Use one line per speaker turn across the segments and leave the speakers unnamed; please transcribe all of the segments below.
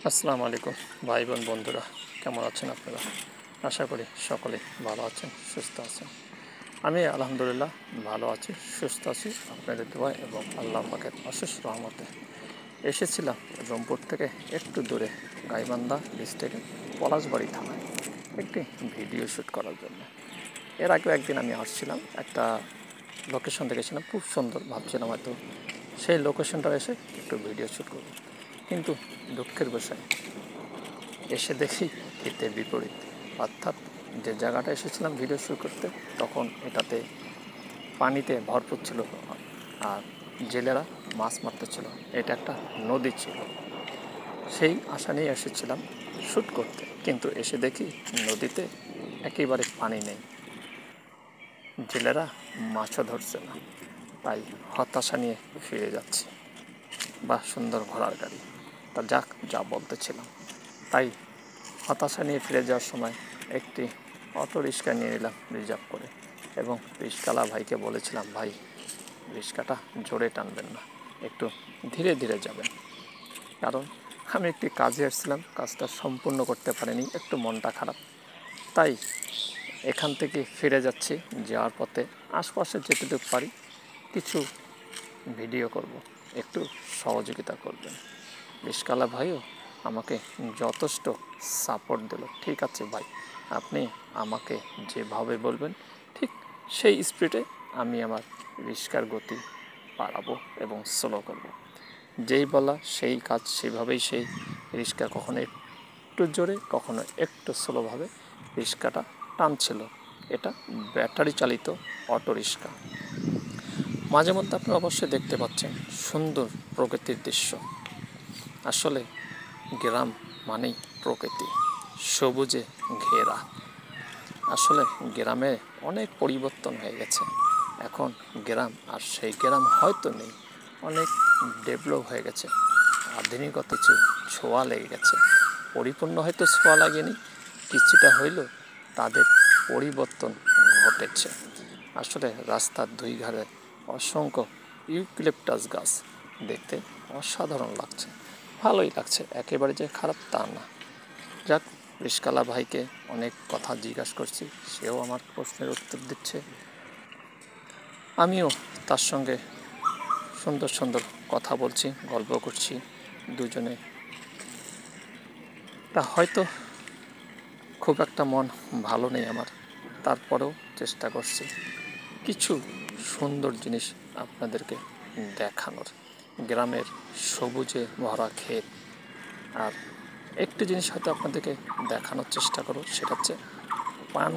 আসসালামু আলাইকুম ভাই বোন বন্ধুরা, কেমন আছেন আপনারা? আশা করি সকলে ভালো আছেন, সুস্থ আছেন। আমি আলহামদুলিল্লাহ ভালো আছি, সুস্থ আছি আপনাদের দোয়া এবং আল্লাহ পাকের অশেষ রহমতে। এসেছিলাম রংপুর থেকে একটু দূরে গাইবান্ধা ডিস্ট্রিক্টে পলাশবাড়ি থানায় একটি ভিডিও শ্যুট করার জন্য। এর আগেও একদিন আমি আসছিলাম, একটা লোকেশন দেখেছিলাম খুব সুন্দর, ভাবছিলাম হয়তো সেই লোকেশনটা এসে একটু ভিডিও শ্যুট করব, কিন্তু দুঃখের বিষয় এসে দেখি এতে বিপরীত। অর্থাৎ যে জায়গাটা এসেছিলাম ভিডিও শ্যুট করতে, তখন এটাতে পানিতে ভরপুর ছিল আর জেলেরা মাছ মারতেছিল। এটা একটা নদী ছিল, সেই আশা নিয়ে এসেছিলাম শ্যুট করতে, কিন্তু এসে দেখি নদীতে একেবারে পানি নেই, জেলেরা মাছও ধরছে না। তাই হতাশা নিয়ে ফিরে যাচ্ছি। বা সুন্দর ঘোড়ার গাড়ি, তা যাক, যা বলতেছিলাম। তাই হতাশা নিয়ে ফিরে যাওয়ার সময় একটি অটো রিক্সা নিয়ে নিলাম রিজার্ভ করে, এবং রিক্সাওয়ালা ভাইকে বলেছিলাম, ভাই রিক্সাটা জোরে টানবেন না, একটু ধীরে ধীরে যাবেন, কারণ আমি একটি কাজে এসেছিলাম, কাজটা সম্পূর্ণ করতে পারিনি, একটু মনটা খারাপ। তাই এখান থেকে ফিরে যাচ্ছি, যাওয়ার পথে আশপাশে যেটুকু পারি কিছু ভিডিও করব, একটু সহযোগিতা করবেন। রিক্সাওয়ালা ভাইও আমাকে যথেষ্ট সাপোর্ট দিল। ঠিক আছে ভাই, আপনি আমাকে যেভাবে বলবেন ঠিক সেই স্পিডে আমি আমার রিক্সার গতি বাড়াবো এবং স্লো করব। যেই বলা সেই কাজ, সেভাবেই সেই রিক্সা কখনো একটু জোরে কখনো একটু স্লোভাবে রিক্সাটা টানছিল। এটা ব্যাটারি চালিত অটো রিক্সা। মাঝে মধ্যে আপনারা অবশ্যই দেখতে পাচ্ছেন সুন্দর প্রকৃতির দৃশ্য। আসলে গ্রাম মানেই প্রকৃতি, সবুজে ঘেরা। আসলে গ্রামে অনেক পরিবর্তন হয়ে গেছে। এখন গ্রাম আর সেই গ্রাম হয়তো নেই, অনেক ডেভেলপ হয়ে গেছে, আধুনিকতা কিছু ছোঁয়া লেগে গেছে। পরিপূর্ণ হয়তো ছোঁয়া লাগেনি, কিছুটা হইলেও তাদের পরিবর্তন ঘটেছে। আসলে রাস্তার দুই ধারে অসংখ্য ইউক্যালিপটাস গাছ, দেখতে অসাধারণ লাগছে, ভালোই লাগছে, একেবারে যে খারাপ তা না। যাক, রিক্সাওয়ালা ভাইকে অনেক কথা জিজ্ঞাসা করছি, সেও আমার প্রশ্নের উত্তর দিচ্ছে, আমিও তার সঙ্গে সুন্দর সুন্দর কথা বলছি, গল্প করছি দুজনে। তা হয়তো খুব একটা মন ভালো নেই আমার, তারপরেও চেষ্টা করছি কিছু সুন্দর জিনিস আপনাদেরকে দেখানোর। গ্রামের সবুজে ভরা ক্ষেত, আর একটি জিনিস হয়তো আপনাদেরকে দেখানোর চেষ্টা করব, সেটা হচ্ছে পান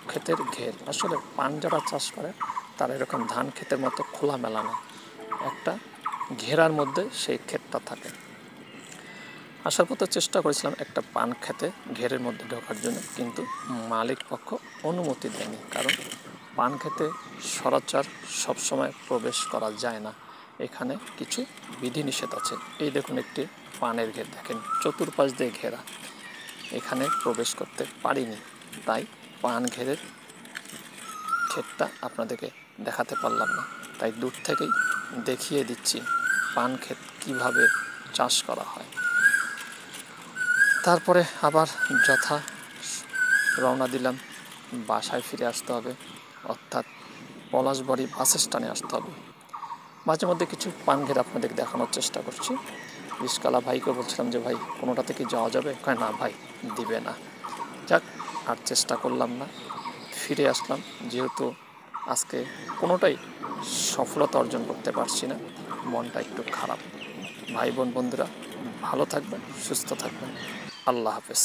ক্ষেতের ঘের। আসলে পান যারা চাষ করে তারা এরকম ধান ক্ষেতের মতো খোলামেলা না, একটা ঘেরার মধ্যে সেই ক্ষেতটা থাকে। আসার পথে চেষ্টা করেছিলাম একটা পান খেতে ঘেরের মধ্যে ঢোকার জন্য, কিন্তু মালিক পক্ষ অনুমতি দেয়নি, কারণ পান খেতে সচরাচর সবসময় প্রবেশ করা যায় না, এখানে কিছু বিধিনিষেধ আছে। এই দেখুন একটি পানের ঘের, দেখেন চতুর্পাশ দিয়ে ঘেরা, এখানে প্রবেশ করতে পারিনি, তাই পান ঘেরের ক্ষেতটা আপনাদেরকে দেখাতে পারলাম না। তাই দূর থেকেই দেখিয়ে দিচ্ছি পান ক্ষেত কীভাবে চাষ করা হয়। তারপরে আবার যথা রওনা দিলাম, বাসায় ফিরে আসতে হবে, অর্থাৎ পলাশবাড়ি বাস স্ট্যান্ডে আসতে হবে। মাঝে মধ্যে কিছু পান ঘের আপনাদের দেখানোর চেষ্টা করছি। রিক্সাওয়ালা ভাইকে বলছিলাম যে, ভাই কোনোটাতে কি যাওয়া যাবে? কয় না ভাই, দিবে না। যাক, আর চেষ্টা করলাম না, ফিরে আসলাম। যেহেতু আজকে কোনোটাই সফলতা অর্জন করতে পারছি না, মনটা একটু খারাপ। ভাই বোন বন্ধুরা, ভালো থাকবেন, সুস্থ থাকবেন, আল্লাহ হাফেজ।